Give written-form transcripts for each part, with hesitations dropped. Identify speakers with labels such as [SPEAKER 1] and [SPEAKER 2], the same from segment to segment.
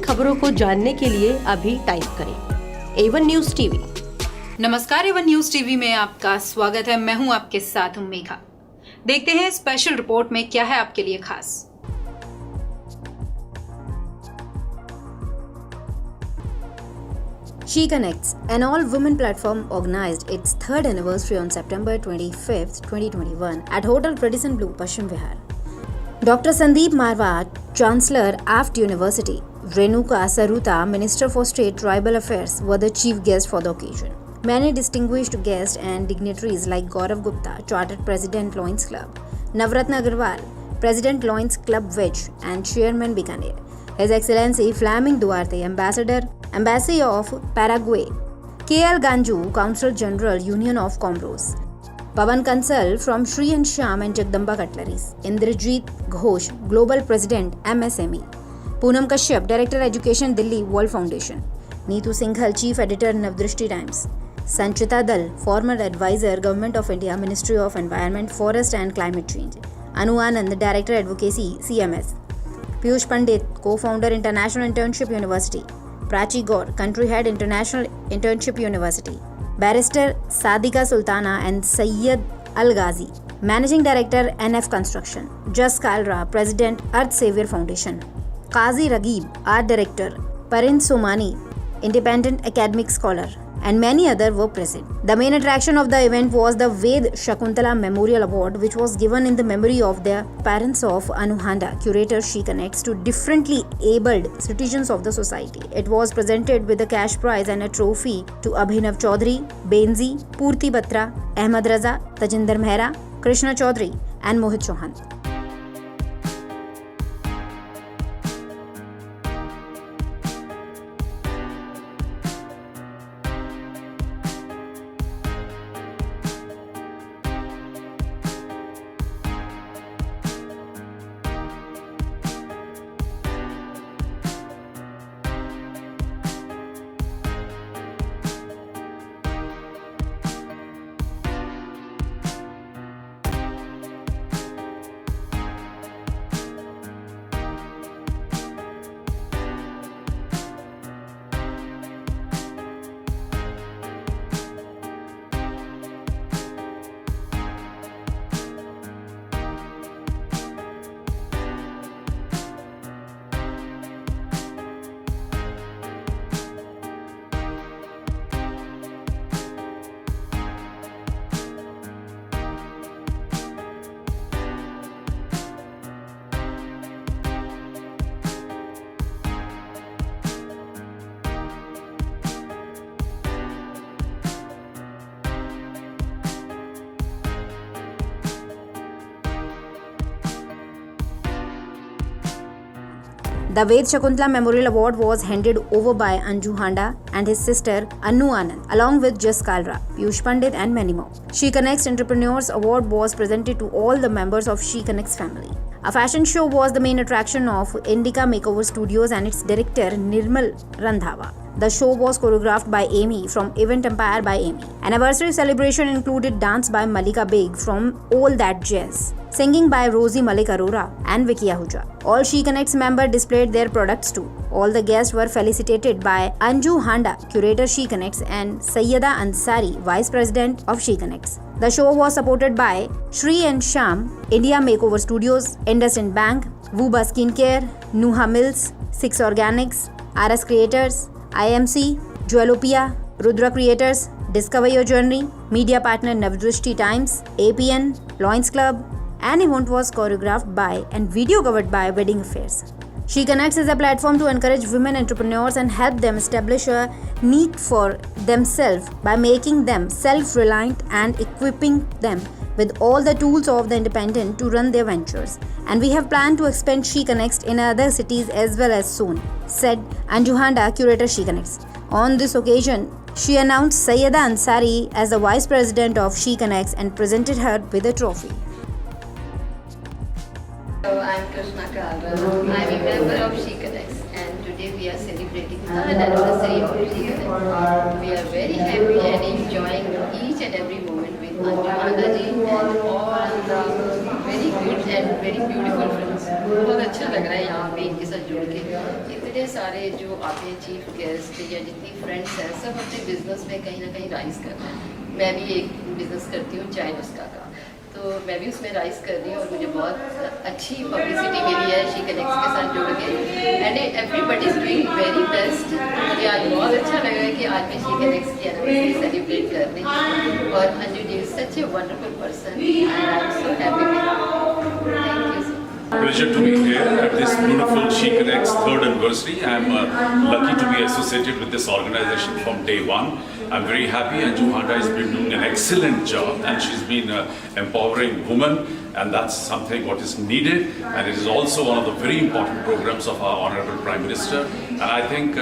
[SPEAKER 1] खबरों को जानने के लिए अभी टाइप करें A1 न्यूज़ टीवी।
[SPEAKER 2] नमस्कार, A1 न्यूज़ टीवी में आपका स्वागत है। मैं हूं आपके साथ मेघा। देखते हैं स्पेशल रिपोर्ट में क्या है आपके लिए खास।
[SPEAKER 3] She Connects, an all-women platform, organized its third anniversary on September 25, 2021 at Hotel Radisson Blu, Paschim Vihar. Dr. Sandeep Marwat, Chancellor, Aft University, Renuka Saruta, Minister for State Tribal Affairs, were the chief guests for the occasion. Many distinguished guests and dignitaries like Gaurav Gupta, Chartered President, Lions Club, Navratna Agarwal, President, Lions Club Wedge and Chairman Bikaner, His Excellency Flaming Duarte, Embassy of Paraguay, K.L. Ganju, Consul General, Union of Comoros, Pavan Kansal from Sri and Shyam and Jagdamba Cutleries, Indrajit Ghosh, Global President, MSME, Poonam Kashyap, Director Education, Delhi World Foundation, Neetu Singhal, Chief Editor, Navdrishti Times, Sanchita Dal, Former Advisor, Government of India, Ministry of Environment, Forest and Climate Change, Anu Anand, Director Advocacy, CMS, Piyush Pandit, Co-Founder, International Internship University, Prachi Gaur, Country Head, International Internship University, Barrister Sadika Sultana and Sayyid Al Ghazi, Managing Director, NF Construction, Jas Kalra, President, Earth Savior Foundation, Qazi Ragib, Art Director, Parin Somani, Independent Academic Scholar, and many others were present. The main attraction of the event was the Ved Shakuntala Memorial Award, which was given in the memory of the parents of Anuhanda, curator She Connects, to differently abled citizens of the society. It was presented with a cash prize and a trophy to Abhinav Chaudhary, Benzi, Purti Batra, Ahmad Raza, Tajinder Mehra, Krishna Chaudhary, and Mohit Chauhan. The Ved Shakuntala Memorial Award was handed over by Anju Handa and his sister Annu Anand, along with Jas Kalra, Piyush Pandit and many more. She Connects Entrepreneurs Award was presented to all the members of She Connects family. A fashion show was the main attraction of Indica Makeover Studios and its director Nirmal Randhawa. The show was choreographed by Amy from Event Empire by Amy. Anniversary celebration included dance by Malika Beg from All That Jazz, singing by Rosie Malik Arora and Vicky Ahuja. All She Connects members displayed their products too. All the guests were felicitated by Anju Handa, curator She Connects, and Sayyida Ansari, vice president of She Connects. The show was supported by Sri and Sham, India Makeover Studios, IndusInd Bank, Wuba Skincare, Nuha Mills, Six Organics, RS Creators, IMC, Jewelopia, Rudra Creators, Discover Your Journey, media partner Navdrishti Times, APN, Lions Club, and event was choreographed by and video covered by Wedding Affairs. She Connects is a platform to encourage women entrepreneurs and help them establish a niche for themselves by making them self-reliant and equipping them with all the tools of the independent to run their ventures. And we have planned to expand She Connects in other cities as well as soon, said Anju Handa, curator She Connects. On this occasion, she announced Sayyida Ansari as the vice president of She Connects and presented her with a trophy.
[SPEAKER 4] Hello, I'm Krishna Kalra. I'm a member of She Connects, and today we are celebrating third anniversary of She Connects. We are very happy and enjoying each and every moment with Anju Handa ji and all the very good and very beautiful friends. बहुत अच्छा लग रहा है यहाँ पे इनके साथ जुड़ के. इतने सारे जो आते हैं चीफ गेस्ट या जितनी फ्रेंड्स हैं सब अपने बिजनेस में कहीं ना कहीं राइज कर रहे हैं। मैं भी एक बिजनेस करती हूँ चाय नुस्खा का, तो मैं भी उसमें राइज कर रही हूँ और मुझे बहुत अच्छी पब्लिसिटी मिली है शी कनेक्ट्स के साथ जुड़ के and everybody is doing very best. मुझे आज बहुत अच्छा लगा कि आज मैं शी कनेक्ट्स की एनिवर्सरी सेलिब्रेट कर रही हूँ और Anju ji is such a wonderful person and I am so happy. Thank you so much.
[SPEAKER 5] Pleasure to be here at this beautiful She Connects 3rd anniversary. I'm lucky to be associated with this organization from day one. I'm very happy, and Anju Handa has been doing an excellent job, and she's been empowering women, and that's something what is needed, and it is also one of the very important programs of our Honorable Prime Minister. And I think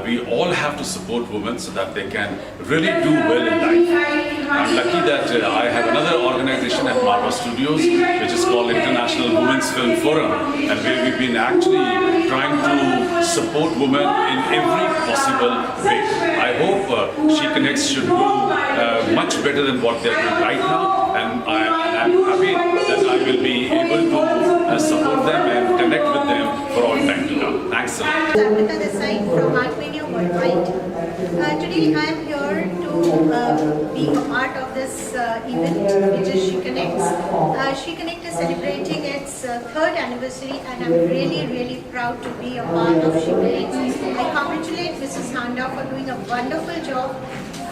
[SPEAKER 5] we all have to support women so that they can really do well in life. I'm lucky that I have another organization at Marva Studios, which is called International Women's Film Forum, and where we've been actually trying to support women in every possible way. I hope She Connects should do much better than what they're doing right now, and I'm happy that I will be able to support them and connect with them for all time to come. Thanks a lot.
[SPEAKER 6] Amrita this side from Artmania Worldwide. Today I am here to be a part of this event, which is She Connects. She Connect is celebrating its 3rd anniversary, and I'm really proud to be a part of She Connects. I congratulate Mrs. Handa for doing a wonderful job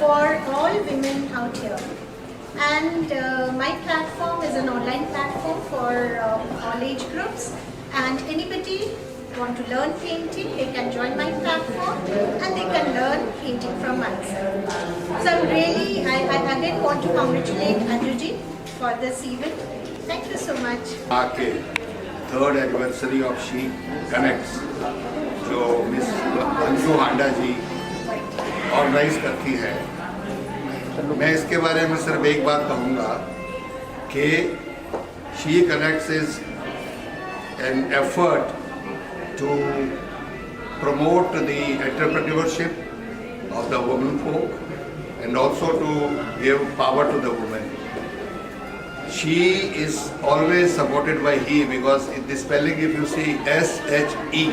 [SPEAKER 6] for all women out here. And my platform is an online platform for all age groups, and anybody want to learn painting, they can join my platform and they can learn painting from myself. So I again want to congratulate Anju ji for this event. Thank you so much.
[SPEAKER 7] आके 3rd anniversary of she connects जो miss Anju हांडा जी organise करती है, मैं इसके बारे में सिर्फ एक बात कहूँगा कि she connects is an effort to promote the entrepreneurship of the women folk and also to give power to the women. She is always supported by he, because in the spelling if you see SHE,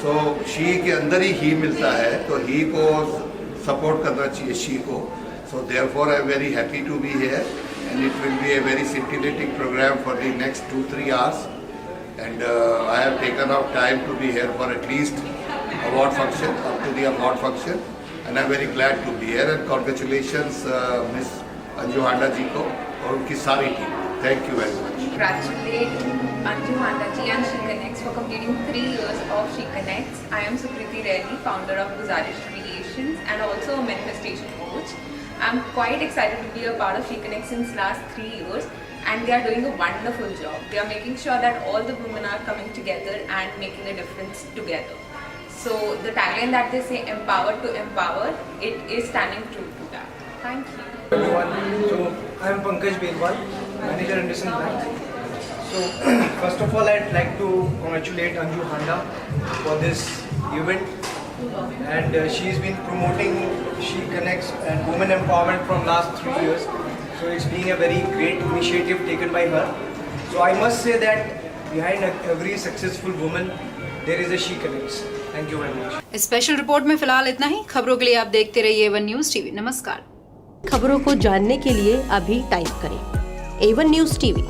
[SPEAKER 7] so she के अंदर ही he मिलता है, तो he को support करना चाहिए she को. So therefore I am very happy to be here, and it will be a very scintillating program for the next 2-3 hours. And I have taken out time to be here for at least award function, up to the award function, and I'm very glad to be here. And congratulations, Miss Anju Handa ji ko और उनकी सारी team. Thank you very much.
[SPEAKER 8] Congratulate Anju Handa ji and She Connects for completing 3 years of She Connects. I am Sukriti Reddy, founder of Guzarish Creations and also a manifestation coach. I'm quite excited to be a part of She Connects since last 3 years. And they are doing a wonderful job. They are making sure that all the women are coming together and making a difference together. So the tagline that they say, empowered to empower, it is standing true to that. Thank you.
[SPEAKER 9] Everyone, so I am Pankaj Belwal, manager Anderson Bank. So first of all, I'd like to congratulate Anju Handa for this event, and she's been promoting She Connects and women empowerment from last 3 years. So it's been a very great initiative taken by her. So I must say that behind every successful woman, there is a She Connects. Thank you very much.
[SPEAKER 2] Special report में फिलहाल इतना ही। खबरों के लिए आप देखते रहिए A1 news TV. नमस्कार।
[SPEAKER 1] खबरों को जानने के लिए अभी टाइप करें A1 न्यूज टीवी।